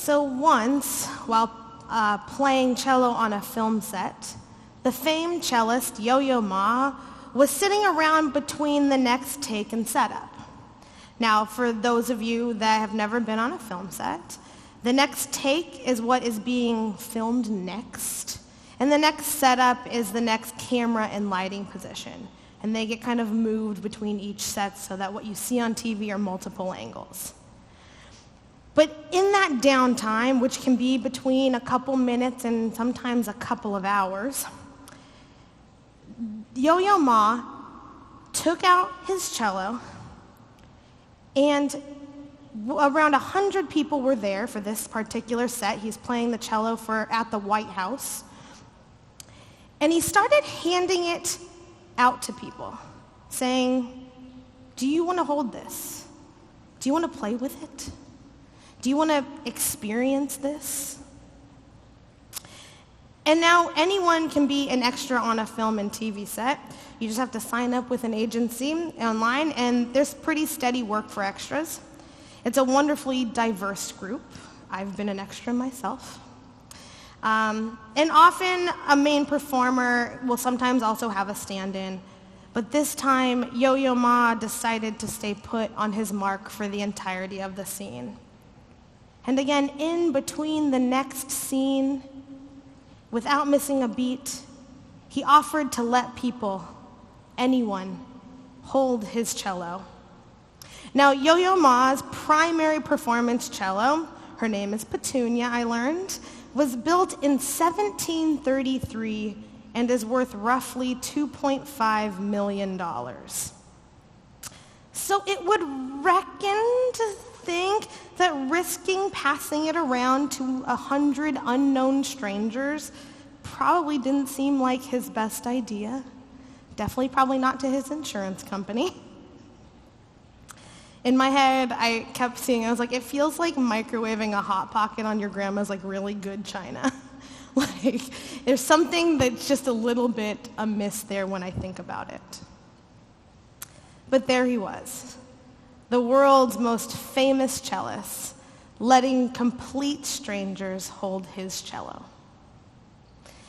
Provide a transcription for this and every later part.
So once, while playing cello on a film set, the famed cellist Yo-Yo Ma was sitting around between the next take and setup. Now, for those of you that have never been on a film set, the next take is what is being filmed next, and the next setup is the next camera and lighting position. And they get kind of moved between each set so that what you see on TV are multiple angles. But in that downtime, which can be between a couple minutes and sometimes a couple of hours, Yo-Yo Ma took out his cello, and around 100 people were there for this particular set. He's playing the cello at the White House. And he started handing it out to people, saying, do you want to hold this? Do you want to play with it? Do you want to experience this? And now anyone can be an extra on a film and TV set. You just have to sign up with an agency online, and there's pretty steady work for extras. It's a wonderfully diverse group. I've been an extra myself. And often a main performer will sometimes also have a stand-in. But this time, Yo-Yo Ma decided to stay put on his mark for the entirety of the scene. And again, in between the next scene, without missing a beat, he offered to let people, anyone, hold his cello. Now, Yo-Yo Ma's primary performance cello, her name is Petunia, I learned, was built in 1733 and is worth roughly $2.5 million. So it would reckon to think that risking passing it around to 100 unknown strangers probably didn't seem like his best idea. Definitely probably not to his insurance company. In my head, I kept seeing, I was like, it feels like microwaving a Hot Pocket on your grandma's like really good china. Like, there's something that's just a little bit amiss there when I think about it. But there he was, the world's most famous cellist, letting complete strangers hold his cello.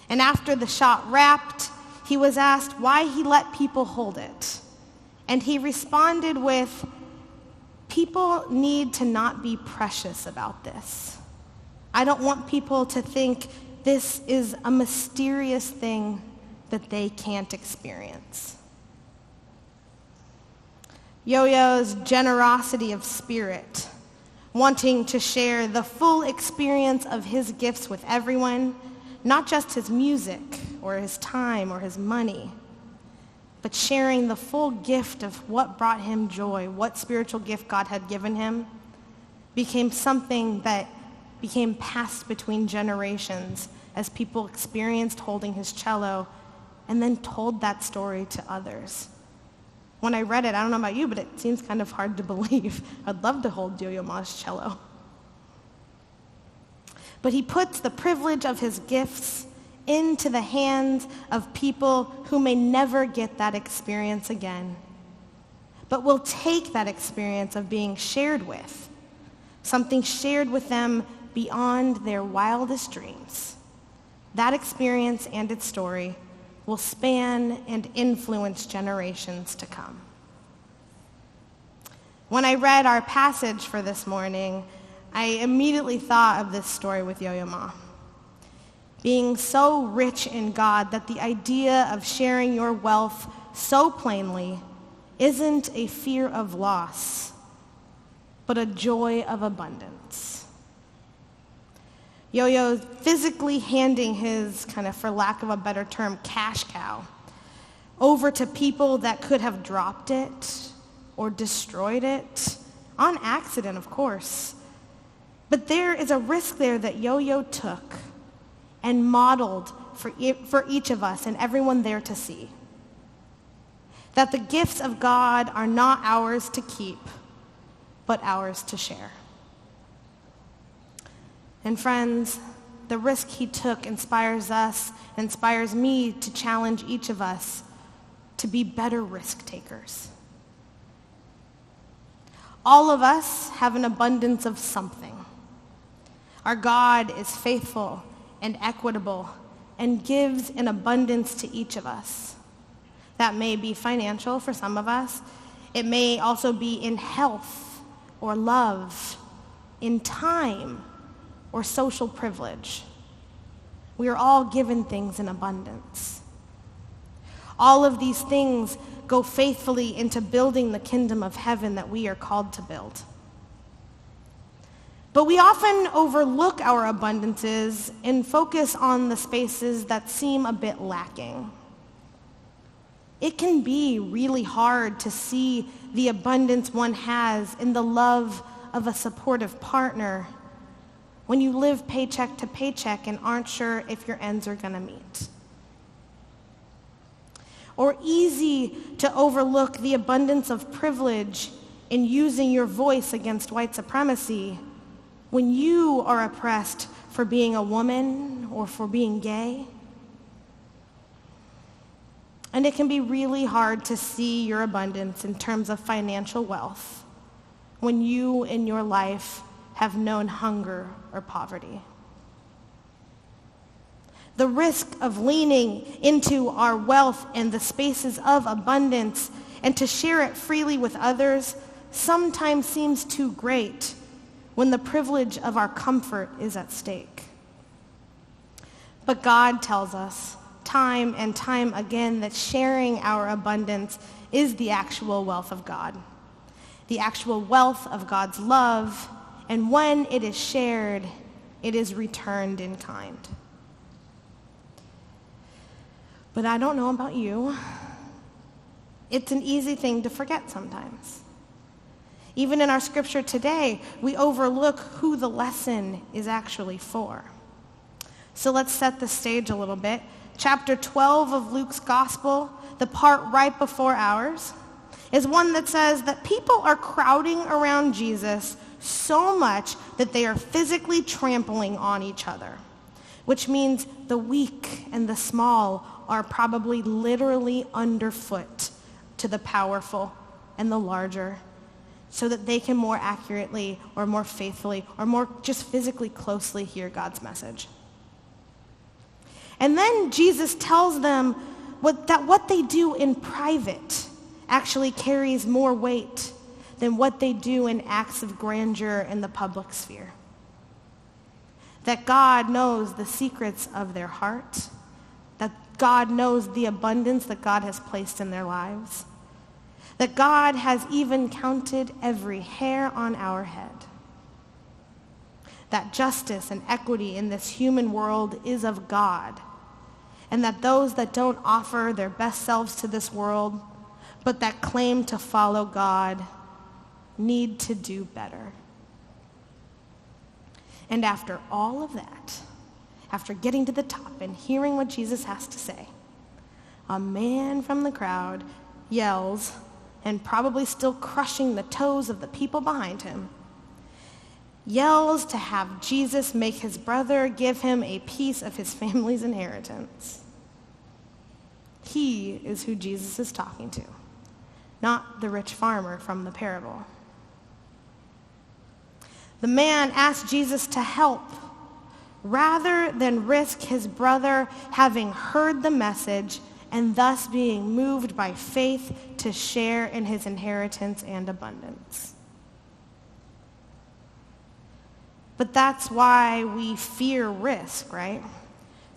And after the shot wrapped, he was asked why he let people hold it. And he responded with, people need to not be precious about this. I don't want people to think this is a mysterious thing that they can't experience. Yo-Yo's generosity of spirit, wanting to share the full experience of his gifts with everyone, not just his music or his time or his money, but sharing the full gift of what brought him joy, what spiritual gift God had given him, became something that became passed between generations as people experienced holding his cello and then told that story to others. When I read it, I don't know about you, but it seems kind of hard to believe. I'd love to hold Yo-Yo Ma's cello. But he puts the privilege of his gifts into the hands of people who may never get that experience again, but will take that experience of being shared with, something shared with them beyond their wildest dreams. That experience and its story will span and influence generations to come. When I read our passage for this morning, I immediately thought of this story with Yo-Yo Ma. Being so rich in God that the idea of sharing your wealth so plainly isn't a fear of loss, but a joy of abundance. Yo-Yo physically handing his, kind of for lack of a better term, cash cow over to people that could have dropped it or destroyed it, on accident, of course. But there is a risk there that Yo-Yo took and modeled for each of us and everyone there to see. That the gifts of God are not ours to keep, but ours to share. And friends, the risk he took inspires us, inspires me to challenge each of us to be better risk takers. All of us have an abundance of something. Our God is faithful and equitable and gives in abundance to each of us. That may be financial for some of us. It may also be in health or love, in time or social privilege. We are all given things in abundance. All of these things go faithfully into building the kingdom of heaven that we are called to build. But we often overlook our abundances and focus on the spaces that seem a bit lacking. It can be really hard to see the abundance one has in the love of a supportive partner when you live paycheck to paycheck and aren't sure if your ends are going to meet. Or easy to overlook the abundance of privilege in using your voice against white supremacy when you are oppressed for being a woman or for being gay. And it can be really hard to see your abundance in terms of financial wealth when you in your life have known hunger or poverty. The risk of leaning into our wealth and the spaces of abundance and to share it freely with others sometimes seems too great when the privilege of our comfort is at stake. But God tells us time and time again that sharing our abundance is the actual wealth of God, the actual wealth of God's love, and when it is shared, it is returned in kind. But I don't know about you. It's an easy thing to forget sometimes. Even in our scripture today, we overlook who the lesson is actually for. So let's set the stage a little bit. Chapter 12 of Luke's gospel, the part right before ours, is one that says that people are crowding around Jesus so much that they are physically trampling on each other, which means the weak and the small are probably literally underfoot to the powerful and the larger, so that they can more accurately or more faithfully or more just physically closely hear God's message. And then Jesus tells them that what they do in private actually carries more weight than what they do in acts of grandeur in the public sphere. That God knows the secrets of their heart, that God knows the abundance that God has placed in their lives, that God has even counted every hair on our head, that justice and equity in this human world is of God, and that those that don't offer their best selves to this world, but that claim to follow God, need to do better. And after all of that, after getting to the top and hearing what Jesus has to say, a man from the crowd yells, and probably still crushing the toes of the people behind him, yells to have Jesus make his brother give him a piece of his family's inheritance. He is who Jesus is talking to, not the rich farmer from the parable. The man asked Jesus to help rather than risk his brother having heard the message and thus being moved by faith to share in his inheritance and abundance. But that's why we fear risk, right?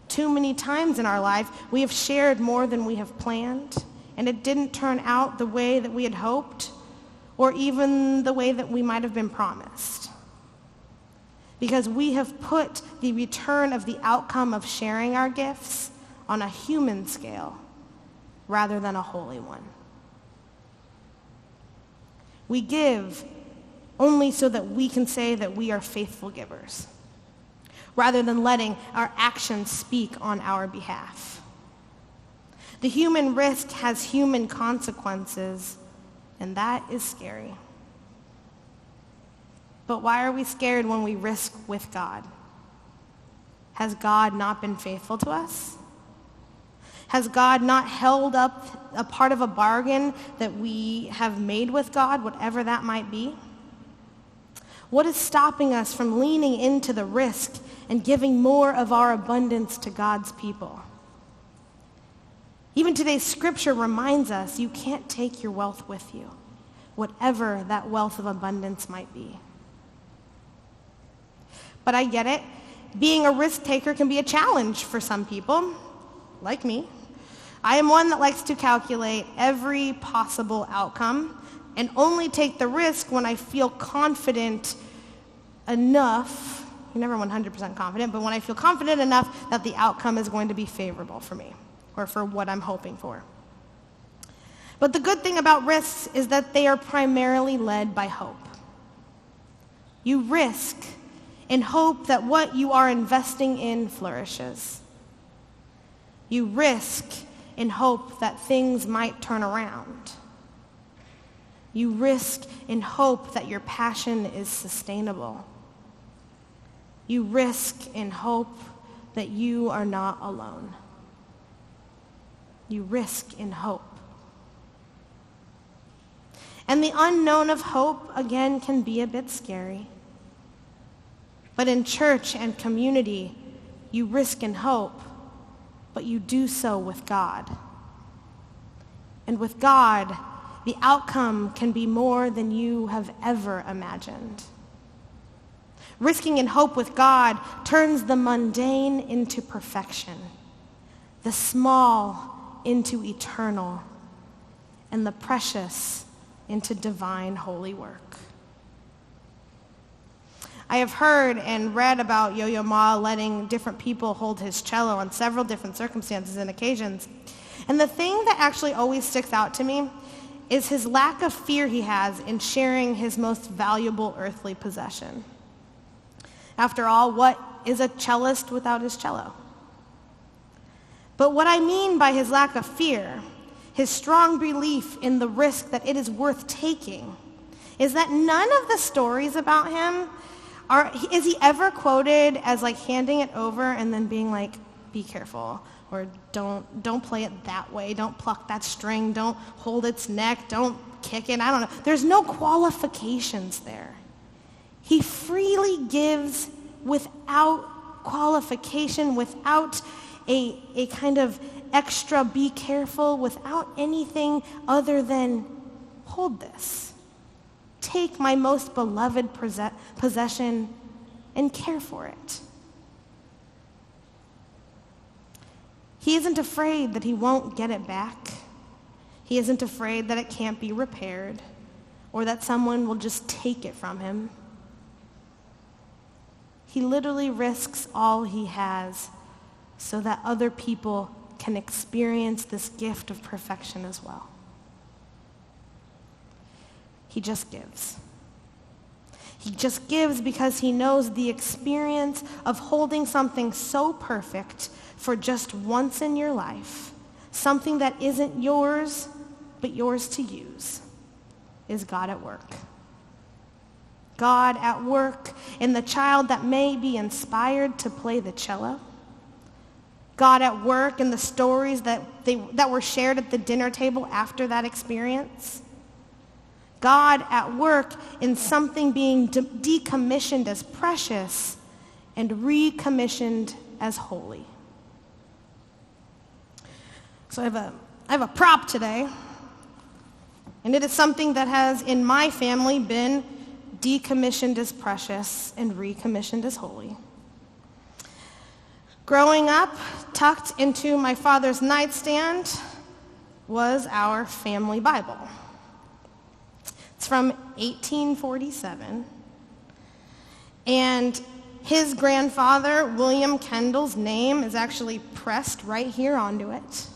Too many times in our life, we have shared more than we have planned, and it didn't turn out the way that we had hoped, or even the way that we might have been promised. Because we have put the return of the outcome of sharing our gifts on a human scale rather than a holy one. We give only so that we can say that we are faithful givers, rather than letting our actions speak on our behalf. The human risk has human consequences, and that is scary. But why are we scared when we risk with God? Has God not been faithful to us? Has God not held up a part of a bargain that we have made with God, whatever that might be? What is stopping us from leaning into the risk and giving more of our abundance to God's people? Even today's scripture reminds us you can't take your wealth with you, whatever that wealth of abundance might be. But I get it. Being a risk taker can be a challenge for some people, like me. I am one that likes to calculate every possible outcome and only take the risk when I feel confident enough. You're never 100% confident, but when I feel confident enough that the outcome is going to be favorable for me or for what I'm hoping for. But the good thing about risks is that they are primarily led by hope. You risk in hope that what you are investing in flourishes. You risk in hope that things might turn around. You risk in hope that your passion is sustainable. You risk in hope that you are not alone. You risk in hope. And the unknown of hope, again, can be a bit scary. But in church and community, you risk in hope, but you do so with God. And with God, the outcome can be more than you have ever imagined. Risking in hope with God turns the mundane into perfection, the small into eternal, and the precious into divine holy work. I have heard and read about Yo-Yo Ma letting different people hold his cello on several different circumstances and occasions. And the thing that actually always sticks out to me is his lack of fear he has in sharing his most valuable earthly possession. After all, what is a cellist without his cello? But what I mean by his lack of fear, his strong belief in the risk that it is worth taking, is that none of the stories about him is he ever quoted as like handing it over and then being like, be careful, or don't play it that way, don't pluck that string, don't hold its neck, don't kick it, I don't know. There's no qualifications there. He freely gives without qualification, without a kind of extra be careful, without anything other than hold this. Take my most beloved possession and care for it. He isn't afraid that he won't get it back. He isn't afraid that it can't be repaired or that someone will just take it from him. He literally risks all he has so that other people can experience this gift of perfection as well. He just gives. He just gives because he knows the experience of holding something so perfect for just once in your life, something that isn't yours, but yours to use, is God at work. God at work in the child that may be inspired to play the cello. God at work in the stories that were shared at the dinner table after that experience. God at work in something being decommissioned as precious and recommissioned as holy. So I have a prop today, and it is something that has in my family been decommissioned as precious and recommissioned as holy. Growing up, tucked into my father's nightstand was our family Bible. It's from 1847, and his grandfather, William Kendell's name is actually pressed right here onto it.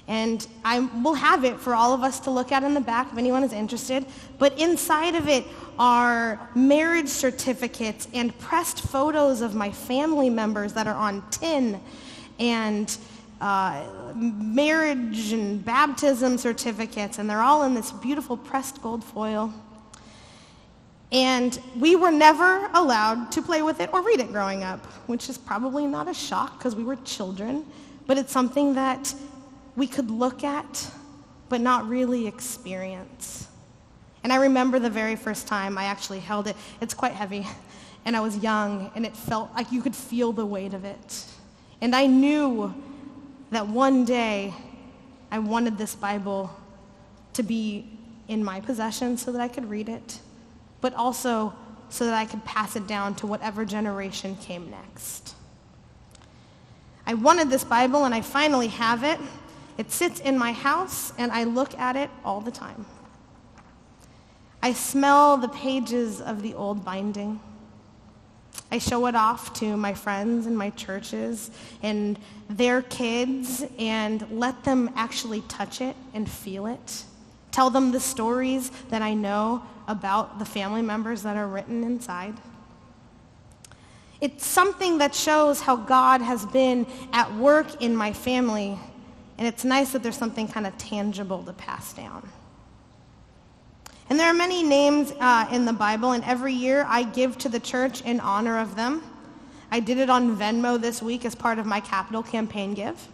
And I will have it for all of us to look at in the back if anyone is interested. But inside of it are marriage certificates and pressed photos of my family members that are on tin, and marriage and baptism certificates, and they're all in this beautiful pressed gold foil. And we were never allowed to play with it or read it growing up, which is probably not a shock because we were children, but it's something that we could look at but not really experience. And I remember the very first time I actually held it. It's quite heavy, and I was young, and it felt like you could feel the weight of it. And I knew that one day I wanted this Bible to be in my possession so that I could read it, but also so that I could pass it down to whatever generation came next. I wanted this Bible, and I finally have it. It sits in my house, and I look at it all the time. I smell the pages of the old binding. I show it off to my friends and my churches and their kids and let them actually touch it and feel it. Tell them the stories that I know about the family members that are written inside. It's something that shows how God has been at work in my family, and it's nice that there's something kind of tangible to pass down. And there are many names in the Bible, and every year I give to the church in honor of them. I did it on Venmo this week as part of my capital campaign give.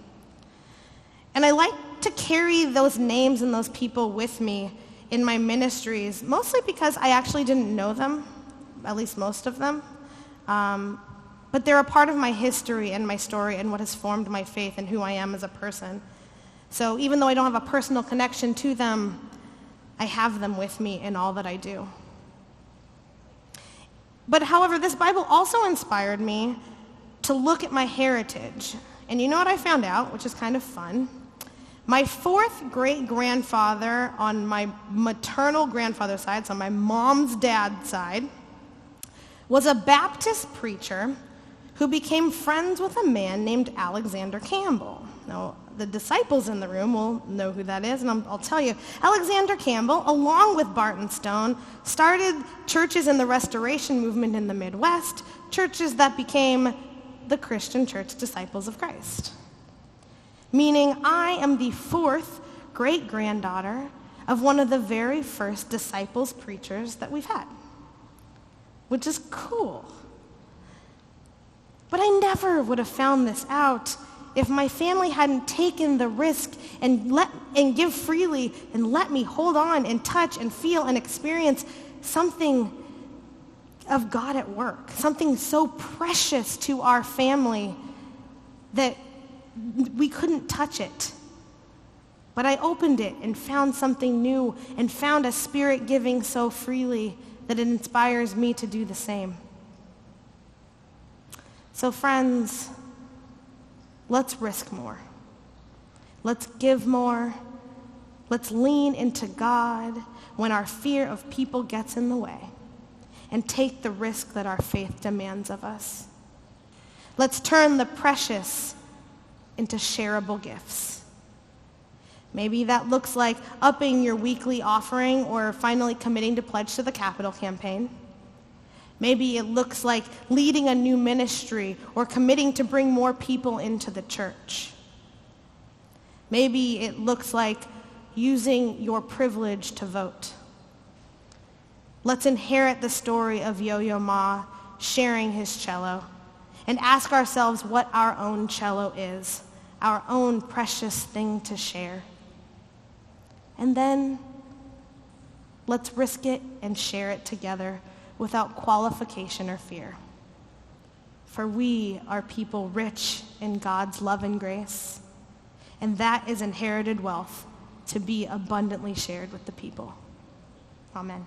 And I like to carry those names and those people with me in my ministries, mostly because I actually didn't know them, at least most of them. But they're a part of my history and my story and what has formed my faith and who I am as a person. So even though I don't have a personal connection to them, I have them with me in all that I do. But however, this Bible also inspired me to look at my heritage. And you know what I found out, which is kind of fun? My fourth great-grandfather on my maternal grandfather's side, so my mom's dad's side, was a Baptist preacher who became friends with a man named Alexander Campbell. Now, the disciples in the room will know who that is, and I'll tell you. Alexander Campbell, along with Barton Stone, started churches in the Restoration movement in the Midwest, churches that became the Christian Church Disciples of Christ. Meaning I am the fourth great-granddaughter of one of the very first disciples preachers that we've had, which is cool. But I never would have found this out if my family hadn't taken the risk and give freely and let me hold on and touch and feel and experience something of God at work, something so precious to our family that we couldn't touch it. But I opened it and found something new and found a Spirit giving so freely that it inspires me to do the same. So friends, let's risk more. Let's give more. Let's lean into God when our fear of people gets in the way and take the risk that our faith demands of us. Let's turn the precious into shareable gifts. Maybe that looks like upping your weekly offering or finally committing to pledge to the capital campaign. Maybe it looks like leading a new ministry or committing to bring more people into the church. Maybe it looks like using your privilege to vote. Let's inherit the story of Yo-Yo Ma sharing his cello and ask ourselves what our own cello is, our own precious thing to share. And then let's risk it and share it together without qualification or fear. For we are people rich in God's love and grace, and that is inherited wealth to be abundantly shared with the people. Amen.